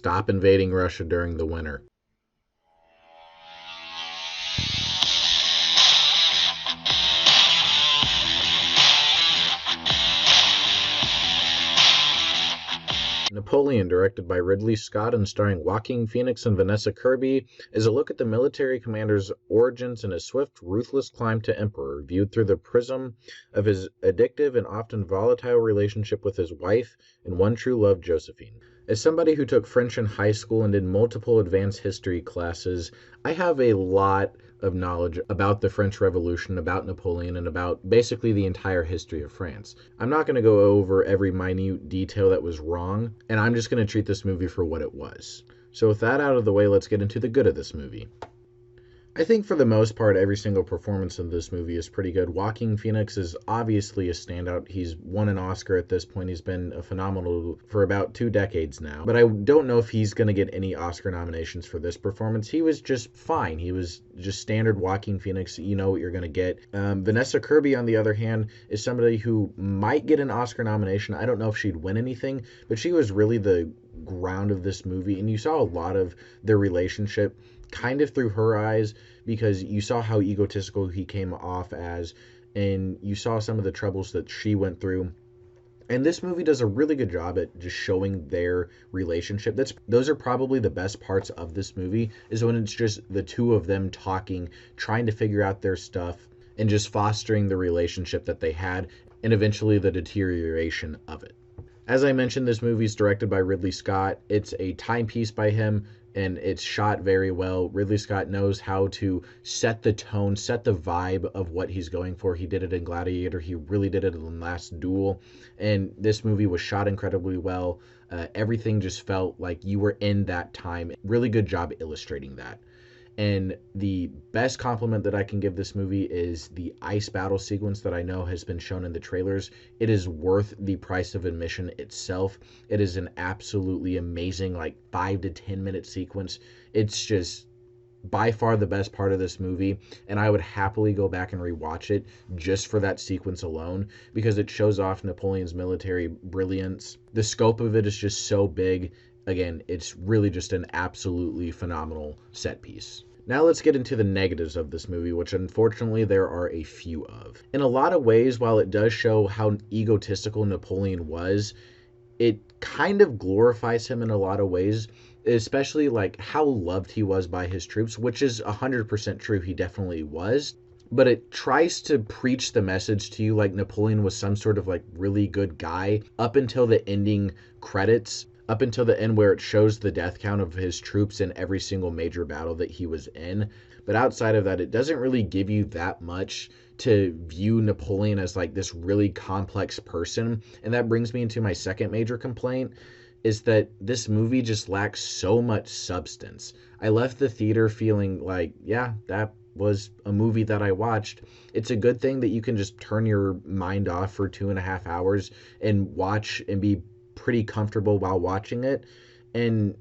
stop invading Russia during the winter. Napoleon, directed by Ridley Scott and starring Joaquin Phoenix and Vanessa Kirby, is a look at the military commander's origins and his swift, ruthless climb to emperor, viewed through the prism of his addictive and often volatile relationship with his wife and one true love, Josephine. As somebody who took French in high school and did multiple advanced history classes, I have a lot of knowledge about the French Revolution, about Napoleon, and about basically the entire history of France. I'm not going to go over every minute detail that was wrong, and I'm just going to treat this movie for what it was. So with that out of the way, let's get into the good of this movie. I think for the most part, every single performance in this movie is pretty good. Joaquin Phoenix is obviously a standout. He's won an Oscar at this point. He's been a phenomenal for about 2 decades now. But I don't know if he's going to get any Oscar nominations for this performance. He was just fine. He was just standard Joaquin Phoenix. You know what you're going to get. Vanessa Kirby, on the other hand, is somebody who might get an Oscar nomination. I don't know if she'd win anything, but she was really the ground of this movie. And you saw a lot of their relationship kind of through her eyes, because you saw how egotistical he came off as, and you saw some of the troubles that she went through. And this movie does a really good job at just showing their relationship. Those are probably the best parts of this movie, is when it's just the two of them talking, trying to figure out their stuff, and just fostering the relationship that they had, and eventually the deterioration of it. As I mentioned, this movie is directed by Ridley Scott. It's a timepiece by him, and it's shot very well. Ridley Scott knows how to set the tone, set the vibe of what he's going for. He did it in Gladiator. He really did it in Last Duel. And this movie was shot incredibly well. Everything just felt like you were in that time. Really good job illustrating that. And the best compliment that I can give this movie is the ice battle sequence that I know has been shown in the trailers. It is worth the price of admission itself. It is an absolutely amazing, 5 to 10 minute sequence. It's just by far the best part of this movie, and I would happily go back and rewatch it just for that sequence alone, because it shows off Napoleon's military brilliance. The scope of it is just so big. Again, it's really just an absolutely phenomenal set piece. Now let's get into the negatives of this movie, which unfortunately there are a few of. In a lot of ways, while it does show how egotistical Napoleon was, it kind of glorifies him in a lot of ways, especially how loved he was by his troops, which is 100% true. He definitely was. But it tries to preach the message to you like Napoleon was some sort of really good guy up until the ending credits. Up until the end, where it shows the death count of his troops in every single major battle that he was in. But outside of that, it doesn't really give you that much to view Napoleon as this really complex person. And that brings me into my second major complaint, is that this movie just lacks so much substance. I left the theater feeling yeah, that was a movie that I watched. It's a good thing that you can just turn your mind off for 2.5 hours and watch and be pretty comfortable while watching it. And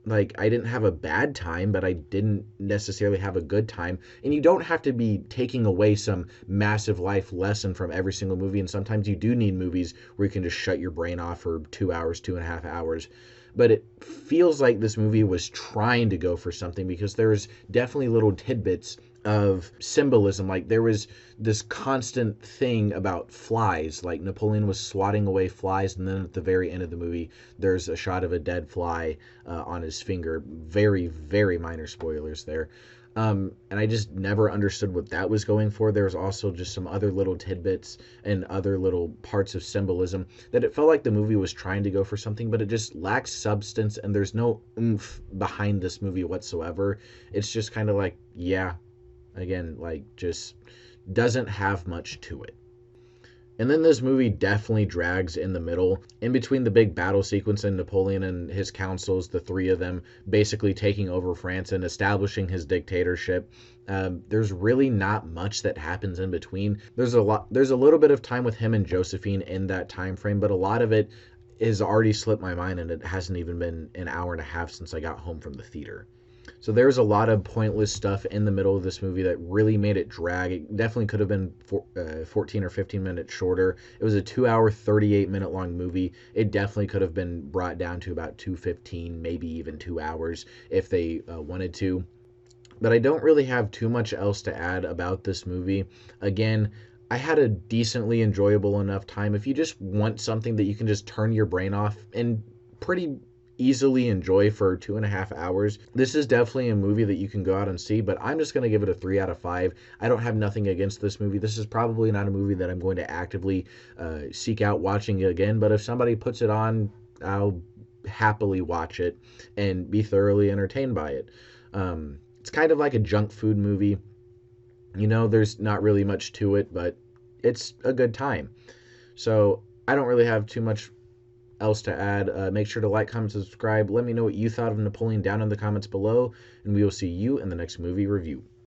I didn't have a bad time, but I didn't necessarily have a good time. And you don't have to be taking away some massive life lesson from every single movie. And sometimes you do need movies where you can just shut your brain off for 2 hours, 2.5 hours. But it feels like this movie was trying to go for something, because there's definitely little tidbits of symbolism. There was this constant thing about flies, Napoleon was swatting away flies, and then at the very end of the movie there's a shot of a dead fly on his finger. Very, very minor spoilers there. And I just never understood what that was going for. There's also just some other little tidbits and other little parts of symbolism that it felt like the movie was trying to go for something, but it just lacks substance, and there's no oomph behind this movie whatsoever. It's just kind of yeah, again, just doesn't have much to it. And then this movie definitely drags in the middle, in between the big battle sequence and Napoleon and his councils, the three of them basically taking over France and establishing his dictatorship. There's really not much that happens in between. There's a little bit of time with him and Josephine in that time frame, but a lot of it has already slipped my mind, and it hasn't even been an hour and a half since I got home from the theater. So there's a lot of pointless stuff in the middle of this movie that really made it drag. It definitely could have been 14 or 15 minutes shorter. It was a 2 hour, 38-minute long movie. It definitely could have been brought down to about 2:15, maybe even 2 hours if they wanted to. But I don't really have too much else to add about this movie. Again, I had a decently enjoyable enough time. If you just want something that you can just turn your brain off and pretty easily enjoy for 2.5 hours, this is definitely a movie that you can go out and see. But I'm just going to give it a 3 out of 5. I don't have nothing against this movie. This is probably not a movie that I'm going to actively seek out watching again. But if somebody puts it on, I'll happily watch it and be thoroughly entertained by it. It's kind of like a junk food movie. There's not really much to it, but it's a good time. So I don't really have too much else to add. Make sure to like, comment, subscribe. Let me know what you thought of Napoleon down in the comments below, and we will see you in the next movie review.